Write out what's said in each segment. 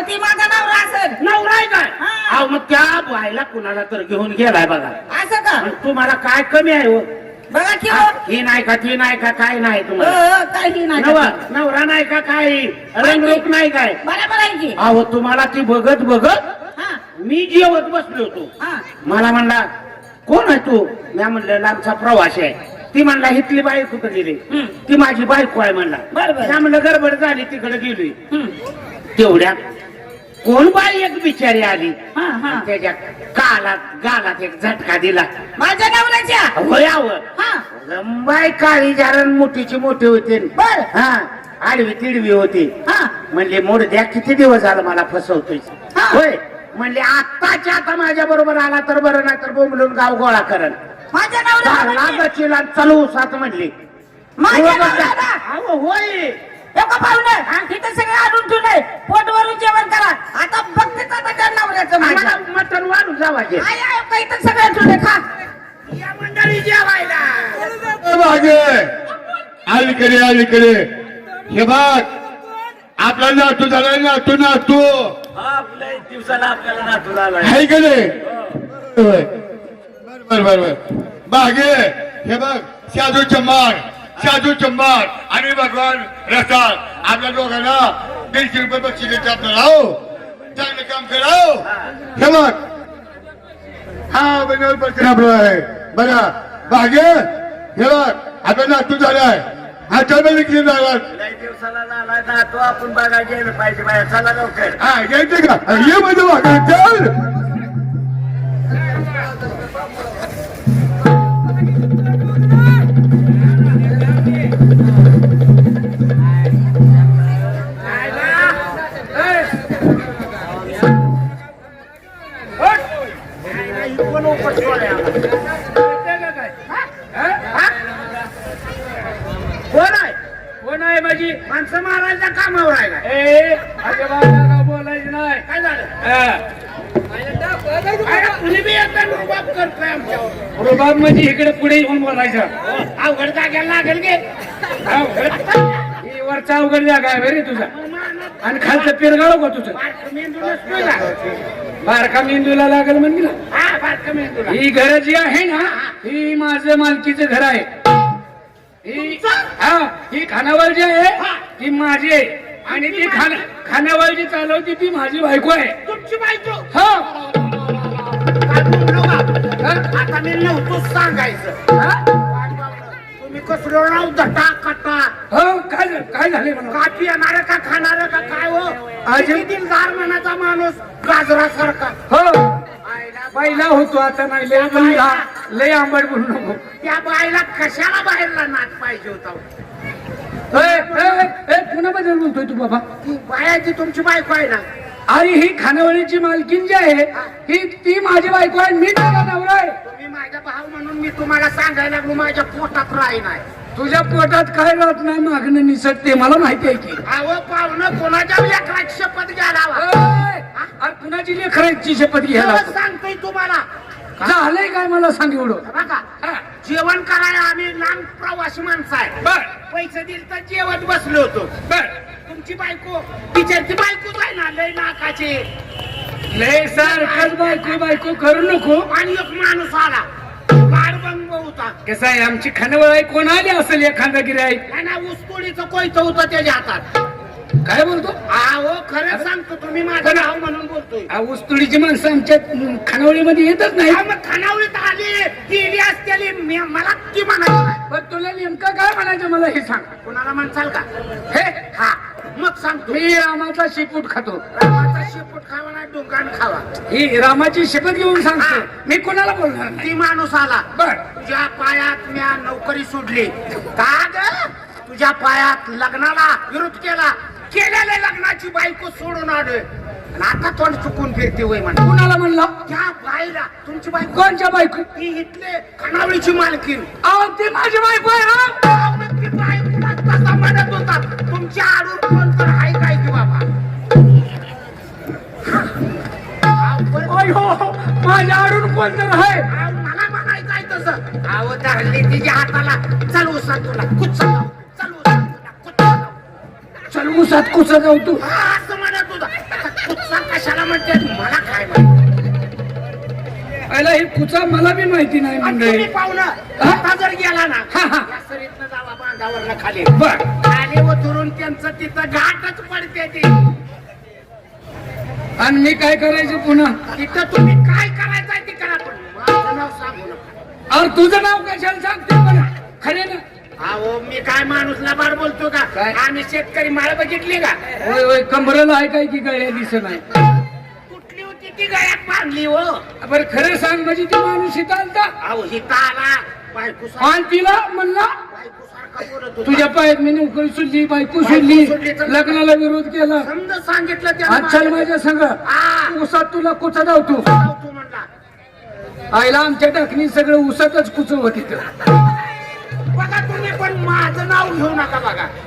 ती माझा नवरा असेल. नवरा आहे काय? हा. अहो मग त्या बायला कुणाला तर घेऊन गेलाय बघा. असं का? पण तुम्हाला काय कमी आहे हो? बघा की हा, हो. ही नाही का ती नाही का काय नाही तुम्हाला? काही नाही नवरा नाही का काय रंगरूप नाही काय? बरोबर आहे की. अहो तुम्हाला ती बघत बघत हा मी जेवत बसलो होतो. हा मला म्हणला कोण आहे तू? मी म्हणलं लांबचा प्रवास आहे. ती म्हणला इथली बाई कुठं गेली? ती माझी बायको आहे म्हणला. बरोबर. मी म्हणलं गडबड झाली तिकडे गेली. हम्म. तेवढ्यात कोण बाई एक बिचारी आली. हा हा त्याच्या गालात एक झटका दिला. माझ्या नवऱ्याच्या. वयावर हा लंबाई काळी जारण मोठीची मोठी होती. बर. हा आडवी तिडवी होती. हा म्हणले मोड द्या किती दिवस झालं मला फसवतोय. हा. होय म्हणले आत्ताच्या आता माझ्या बरोबर आला तर बरं नाही तर बोंबलून गाव गोळा करण. माझ्या नवऱ्याला. चिला चालू सात म्हणली. माझ्या नवऱ्याला. अहो, होय एका पाहुणे तिथे सगळे आणून ठेवले. पोटवरून जेवण करा. आता बघतेच आता त्या नवऱ्याचं माझ्या. आम्हाला मटण वाढून जावायचे. आय आय काही तर सगळे ठेवले खा. या मंडळी जेवायला. मागे अलीकडे अलीकडे हे बघ आपला नातू झाला. नातू आपल्या दिवसाला आपल्याला नातू झाला. आहे का नाही? होय. बर बर बर मागे हे बघ साधू चंबार आणि भगवान रसाळ आपल्या दोघांना 150 रुपये बक्षीस देते आपल्याला. हो चांगलं काम कराव. हे बघ हा बनवल पत्र आपलं आहे बघा. मागे हे बघ आपला नातू झालाय. हा चल विक्री झाला. दिवसाला झाला नातू आपण बघा गेलं पाहिजे बाया. चला लवकर. हा यायचं का? ये म्हणजे बघा चल. कोण आहे माझी माणसं मारायच्या कामावर आहे का? बोलायचं नाही. काय झालं? कुणी बी येतं रुबाब करतोय आमच्यावर. रुबाब म्हणजे इकडे पुढे येऊन बोलायचं. अवघड जाग्याला लागेल गे. ही वरचा अवघड जागा आहे रे तुझा. आणि खालचं पिरगाळो का तुझं? मेंदू नसतोय का? बारका मेंदूला लागेल म्हणजे ना. हा बारका मेंदूला. ही घर जी आहे ना ही माझं मालकीचं घर आहे. ही खानावळ जी आहे ती माझी आहे. आणि ती खानावळ जी चालवती ती माझी बायको आहे. तुमची बायको. हो काय बोललो का? आता मी नव्हतोच सांगायचं. तुम्ही कसलं राव दटा कटा हो काय झाले म्हणा. का पिणार का खाणार का काय हो? अजून- दिलदार मनाचा माणूस गाजरासारखा. हो पहिला होतो आता नाही. लय आंबट बोलू नको. त्या बाईला कशाला बाहेरला नाच पाहिजे होता? कुणाबद्दल बोलतोय तू बाबा? ती बायाची तुमची बायको आहे ना? अरे ही खानावळीची मालकीन जी आहे ती माझी बायको आहे. मी त्याला नवरा आहे. तुम्ही माझा भाऊ म्हणून मी तुम्हाला सांगायला लागलो माझ्या पोटात राही नाही. तुझ्या पोटात काय राहत नाही मागणं निसटते मला माहिती आहे की. अहो पाहुणं कोणाच्या लेकराची शपथ घ्यायला हवा. अरे कुणाची लेकरांची शपथ घ्यायला तेव्हा सांगतोय तुम्हाला. झालंय काय मला सांग एवढं. बघा जेवण करायला आम्ही लांब प्रवासी माणसं आहे. बर पैसे दिले तर जेवत बसलो होतो. बर तुमची बायको टीचरची बायकोच आहे ना लय नाकाची. लय सारखंच बायको करू नको. आणि एक माणूस आला गाडबंग होता. कसं आहे आमची खानावळ आहे. कोण आली असेल एखादा गिऱ्हाईक. त्यांना ऊसतोडीचं कोयतं होतं त्याच्या हातात. काय बोलतो? अहो खरं सांगतो तुम्ही माझं नाव म्हणून बोलतोय. ऊसतोडीची माणसं आमच्या खानावळीमध्ये येतच नाही. मग खानावळीत आली गेली असतेली मला ती म्हणायची. पण तुला नेमकं काय म्हणायचं मला हे सांग. कोणाला म्हणसाल का? हे हा मग सांगतो. मी रामाचा शेपूट खातो. रामाचा शेपूट खावा ना डोंगान खावा. ही रामाची शपथ घेऊन सांगतो. मी कोणाला बोलणार नाही. ती माणूस आला. बर तुझ्या पायात म्या नोकरी सोडली का ग? तुझ्या पायात लग्नाला विरोध केलेल्या लग्नाची बायको सोडून आलोय. आता तोंड चुकून फिरते होय म्हणा. कोणाला म्हणला? त्या बाईला तुमची बायको. कोणच्या बायको? ती इथले खानावळीची मालकीन. अहो ती माझी बायको आहे ना. ती बायकोला तसा म्हणत होता. तुमच्या आडून कोण तर आहे काय की बाबा? अयो माझ्या आडून कोण तर आहे. मला म्हणायचं आहे तसं. अहो धरली तिच्या हाताला. चल उसा तुला कुच्चा लाव. चल उसा तुला कुच्चा लाव. चल उसात कुसा जाऊ तू. असं म्हणत होता. म्हणते मला काय माहिती पहिला ही कुचा मला बी माहिती नाही आणि मंडळी. तुम्ही पाहुणं आता जर गेला ना हा, हा. या सरीतनं जावा बांधावरनं खाली बर खाली उतरून त्यांचं तिथं घाटच पडते ती आणि मी काय करायचं पुन्हा? तिथं तुम्ही काय करायचं ते करा पण माझं नाव सांगू नका अरे तुझं नाव कशाला सांगते मला? खरे ना? अहो मी काय माणूस लबाड बोलतो का काय? आम्ही शेतकरी माळ बघितली का होय होय कंबरला आहे काय की गळ्या दिसत नाही. कुठली होती ती गळ्यात बांधली हो बरं खरं सांग म्हणजे ती माणूस इथं आलता अहो हिता आला बायको आणि तिला म्हणला सारखा बोलत होता. तुझ्या पायात मी नोकरी सोडली बायको सोडली लग्नाला विरोध केला. समजा सांगितलं अच्छा त्यानं माझ्या संग हा. उसात तुला कुचा धावतो तू म्हणला आईला आमच्या टाकणी सगळं उसातच कुचव होत तिथं. बघा तुम्ही पण माझं नाव घेऊ नका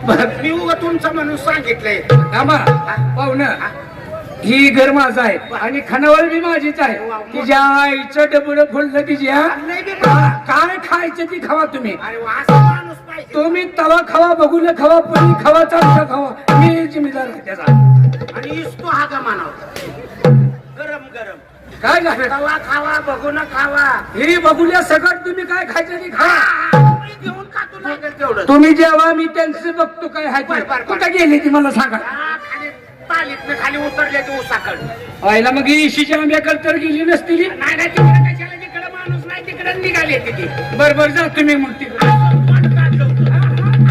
बघा मी उगा तुमचं म्हणून सांगितलंय थांबा पाहुणं ही घर माझं आहे आणि खानावळ बी माझीच आहे. तिच्या आईचं डबड फोडलं तिच्या नाही बी बघा. काय खायचं ती खावा तुम्ही. अरे वा, असा माणूस पाहिजे तुम्ही तवा खावा बघून खावा पनी खावा चालता खावा मी जिम्मेदार आहे त्याचा. आणि इसतो हा का मानव गरम गरम काय झालं तवा खावा बघून खावा हे बघूया सगळं तुम्ही काय खायचं ती खावा. तुम्ही घेऊन का तू लागेल तेवढं तुम्ही जेव्हा मी त्यांचं बघतो काय हाय ते. बर, बर, बर. कुठं गेली ती मला सांगा. हा, खाली तालीतनं खाली उतरले ते उसाकड आईला मग इशीच्या आंब्याकडे तर गेली नसती. नाही नाही तिकडे कशाला तिकडे माणूस नाही तिकडे निघाले तिथे बर बर जा तुम्ही मग तिकडे असं तोंड काढलं होतं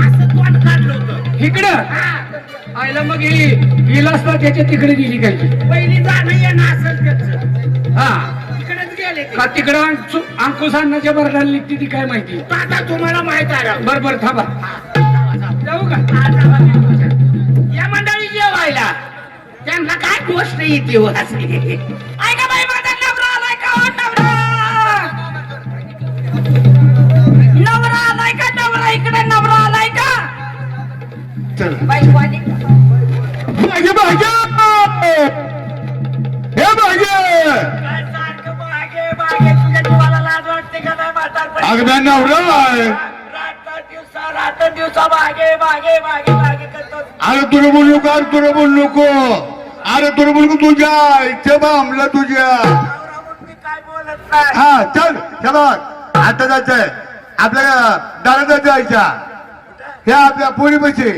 असं तोंड काढलं होतं इकडं हा. आईला मग ही हिलाच ना त्याच्या तिकडे गेली काय की. पहिली जाणं येणं असेल त्याचं हा तिकडेच गेले ते का तिकडं अंकुश अण्णाच्या बरडाला निघते ती काय माहिती. आता तुम्हाला माहित आहे बर बर थांबा जाऊ का. या मंडळी जेवायला त्यांना काय गोष्ट येते हो असे ऐका बाई माझा नवरा आलाय का हो, नवरा आलाय का नवरा इकडे नवरा आलाय का चल बाई वाली भाग्य भाग्य हे भाग्य काय सारखं मागे मागे तुझ्या जीवाला लाज वाटते का नाही म्हातारपणी? अगदा नवरा आहे. रात्र दिवसा मागे मागे मागे मागे करतो. अरे तुला बोलू नको अरे तुला बोलू नको अरे तुला बोलू नको तुझ्या इथे बांबला तुझ्या नवरा म्हणून मी काय बोलत नाही. हा चल हे बघ आता जायचंय आपल्या दारात जायच्या ह्या आपल्या पोरी पैसे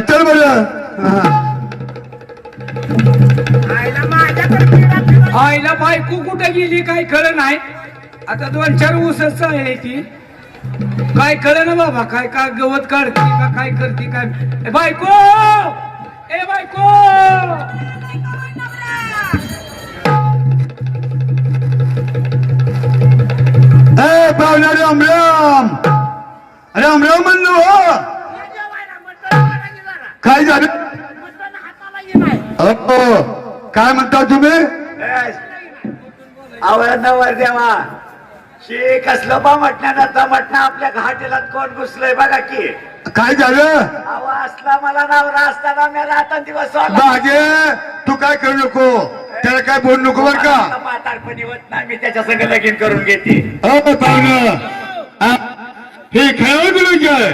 चल बरं आईला माझ्याकडे पिढा पिढा आईला बायको कुठे गेली काय कळलं नाही. आता 2-4 ऊसच आहे ती काय कळलं ना बाबा काय काय गवत काढते का काय करते काय. बायको ए बायको ए पाहुणा राम राम राम राम म्हणलो हो जेवायला मटण करायची जरा. काय झालं मटण हाताला येणार हो काय म्हणता तुम्ही आवडण्यावर देवा शी कसलं बा म्हटणं आपल्या घाटीला कोण घुसलंय बघा की. काय झालं अहो असला मला नवरा असताना मी रात्र दिवस भागे तू काय करू नको त्याला काय बोलू नको बर का म्हातारपणी होत नाही मी त्याच्या संग लगीन करून घेते. हो पाहुणं हे खेळावर गुणाचे आहे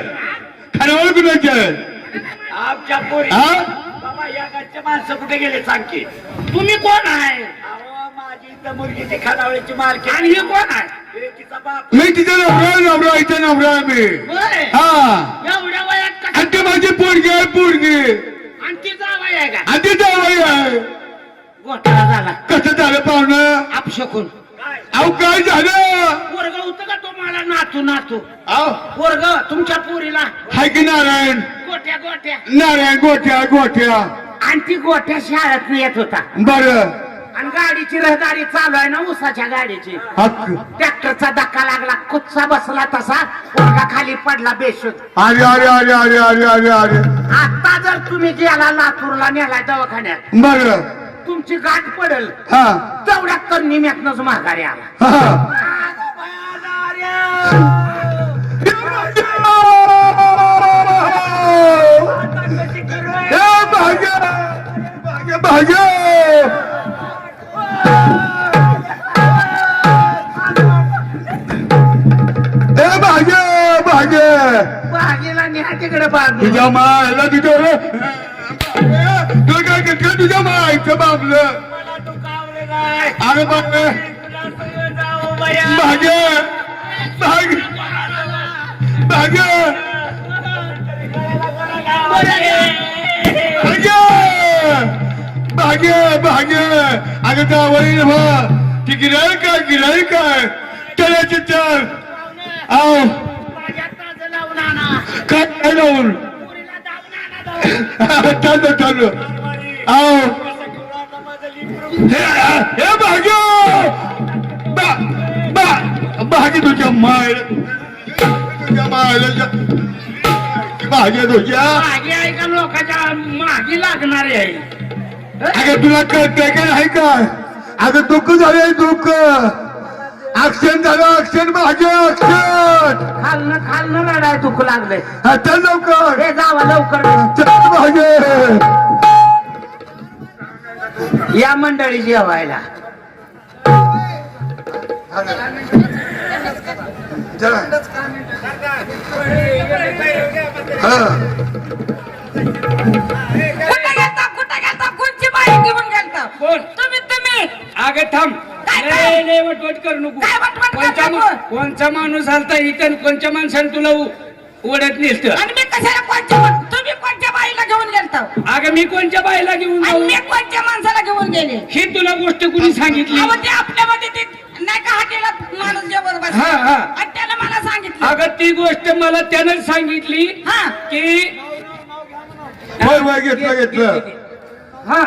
खेळावर गुणाचे आहे आमच्या पोरी हा बाबा या गावचे माणसं कुठे गेले सांग की. तुम्ही कोण आहे अहो माझी इथं मुलगी ती खानावळीची मालकी आणि हे कोण आहे तिचा बाप मी तिथे नवरा इथे नवरा आहे मी होय. हा एवढ्या वयात कसं आणि ती माझी पोरगी आहे पोरगी आणि ती जावाई आहे का आणि ती जावई आहे घोटाळा झाला कसं झालं पाहुणं अपशकून अहो काय झालं पोरग होतं का तुम्हाला नातू नातू अहो पोरग तुमच्या पोरीला हाय की नारायण गोट्या गोट्या नारायण गोठ्या गोठ्या आणि ती गोट्या शाळेत येत होता बरं आणि गाडीची रहदारी चालू आहे ना उसाच्या गाडीची हक्क ट्रॅक्टरचा धक्का लागला कुच्चा बसला तसा पोरगा खाली पडला बेशुद्ध. अरे अरे अरे अरे अरे अरे अरे आता जर तुम्ही गेला लातूरला नेला दवाखान्यात बरं तुमची गाठ पडेल हा तेवढ्यात तर निम्यातनच माघारी आला हा भाग्य भाग्य भाग्य भाग्य बागेला न्या तिकडे बाजू तुझ्या मायला तिथं तुला काय करते तुझ्या मायचं बाबलं अरे भाग्य भाग्य भाग्य भाग्य भाग्य अगं जावई ना ती गिराई काय त्याला चार आव काय लावून चाललो आव हे भाग्य भाग्य तुझ्या मायला भाग्य तुझ्या मागे आहे का लोकांच्या मागे लागणारे आहे अगं तुला कळतंय का नाही काय अगं दुःख झालंय दुःख ऍक्शन झालं ऍक्शन भाग्य ऍक्शन खालनं रडाय दुःख लागलंय चल लवकर हे जावा लवकर चल भाग्य या मंडळी जेवायला चला कुठे गेलता कोणची बाई घेऊन गेलता कोण? तुम्ही अगं थांब काय? लय वटवट करू नको काय वटवट करू नको? कोणचा माणूस आलता इथं कोणच्या माणसाने तुला ओढत नेलत आणि मी कशाला तुम्ही कोणत्या बाईला घेऊन गेलता अगं मी कोणच्या बाईला घेऊन आणि जाऊ मी कोणत्या माणसाला घेऊन गेले ही तुला गोष्ट कुणी सांगितली अहो, ते आपल्यामध्ये ते नाही का हाकेला माणूस जेवण बस हा, हा. आणि त्यानं मला सांगितलं अगं ती गोष्ट मला त्यानं सांगितली हा. की होय घेतलं हा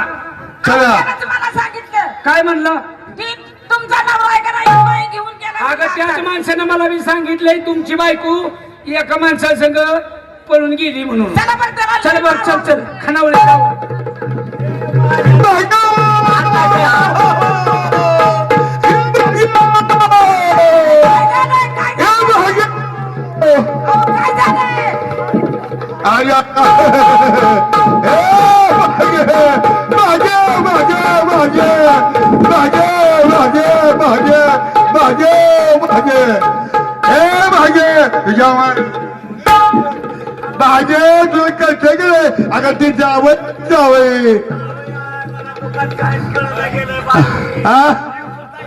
चला त्यानंच मला सांगितलं काय म्हणलं की तुमचा नवरा आहे का नाही बाई घेऊन गेला अगं त्याच माणसानं मला मी सांगितलंय तुमची बायको एका माणसासंग पळून गेली म्हणून चला बरं त्याला चल बर चल खानावळे जाऊ काय झालंय भाजे तुला कळतंय गेले अगं ते जावं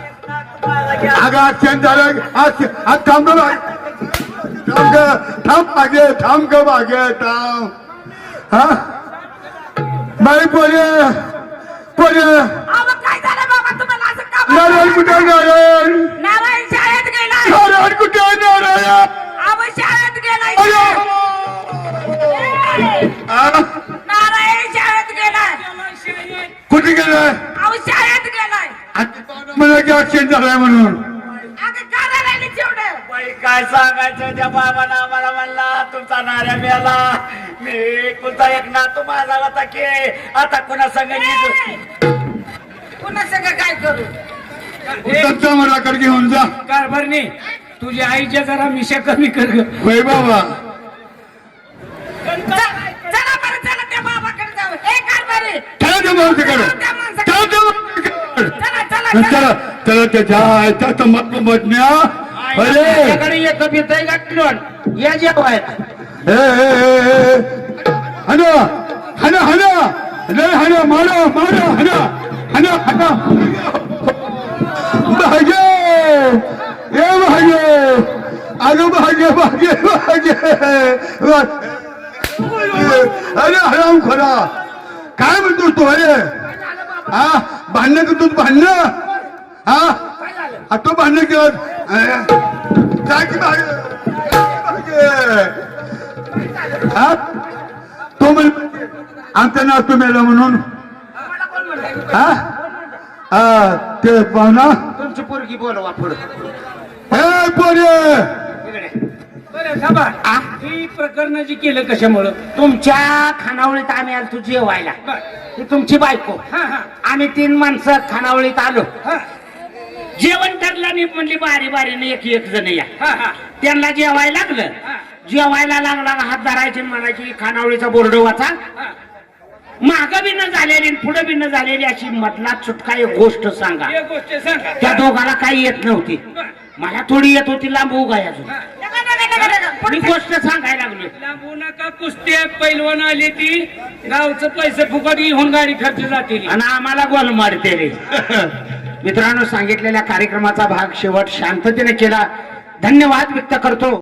अगं ऍक्शन झालं आज थांब मागे थांब ग मागे थांब हा बाई पोरे अहो, काय झालं बाबा तुम्हाला असं का बोलताय? नारायण कुठे नारायण नारायण शाळेत गेलाय नारायण कुठे नारायण अहो शाळेत गेलाय नारायण शाळेत गेलाय कुठे गेलाय अहो शाळेत गेलाय मला की ऍक्शन झालाय म्हणून अगं का राहिली तेवढं बाई काय सांगायचं त्या बाबांना आम्हाला म्हणला तुमचा नाऱ्या मिळाला मी तुमचा एक नातू माझा होता की आता कुणा संग पुन्हा सगळं काय करू उत्तमचा मराकडे घेऊन जा कारभारने तुझ्या आईच्या जरा मिशा कमी कर ग होय बाबा चला बरं चला त्या बाबाकडे जाऊ ए कारभारी चला त्या माणसाकडे त्या माणसाकडे. चला त्या माणसाकडे चला चला चला त्याच्या आयच्या तंबाखू बदन्या अरे माझ्याकडे येतं पितय का ट्रोन या जेवायला हना हना हना नाही हना मारा मारा हना हना हना भाग्य ए भाग्य अगं भाग्य भाग्य भाग्य अरे हराम खरा काय म्हणतो तू अरे हा भांडणं करतो भांडणं हा तो भांडणं केलं हा तो म्हण आमचा नातू मेला म्हणून हा ते पाहुणा तुमची पोरगी बोलवा पुढे हे पोरे बरं थांबा ही प्रकरण जी केलं कशामुळं तुमच्या खानावळीत आम्ही आलो तू जेवायला बर. ही तुमची बायको हा हा आम्ही 3 माणसं खानावळीत आलो हा जेवण ठरलं नाही म्हणली बारी बारीने एक जण या हा हा त्यांना जेवायला लागलं हा. जेवायला लागला हात धरायचे म्हणायची खानावळीचा बोर्ड वाचा हा. माग बी न झालेली पुढे बी न झालेली अशी मधला चुटका एक गोष्ट सांगा एक गोष्ट सांगा त्या दोघाला काही येत नव्हती बर. मला थोडी येत होती लांब उगा अजून हा. नका, नका, नका, नका. मी गोष्ट सांगायला लागलो. लांबू नका कुस्ती आहे, पैलवान आली ती गावचं पैसे फुकट घेऊन गाडी खर्च जातील आणि आम्हाला गोल मारते रे. मित्रांनो, सांगितलेल्या कार्यक्रमाचा भाग शेवट शांततेने केला. धन्यवाद व्यक्त करतो.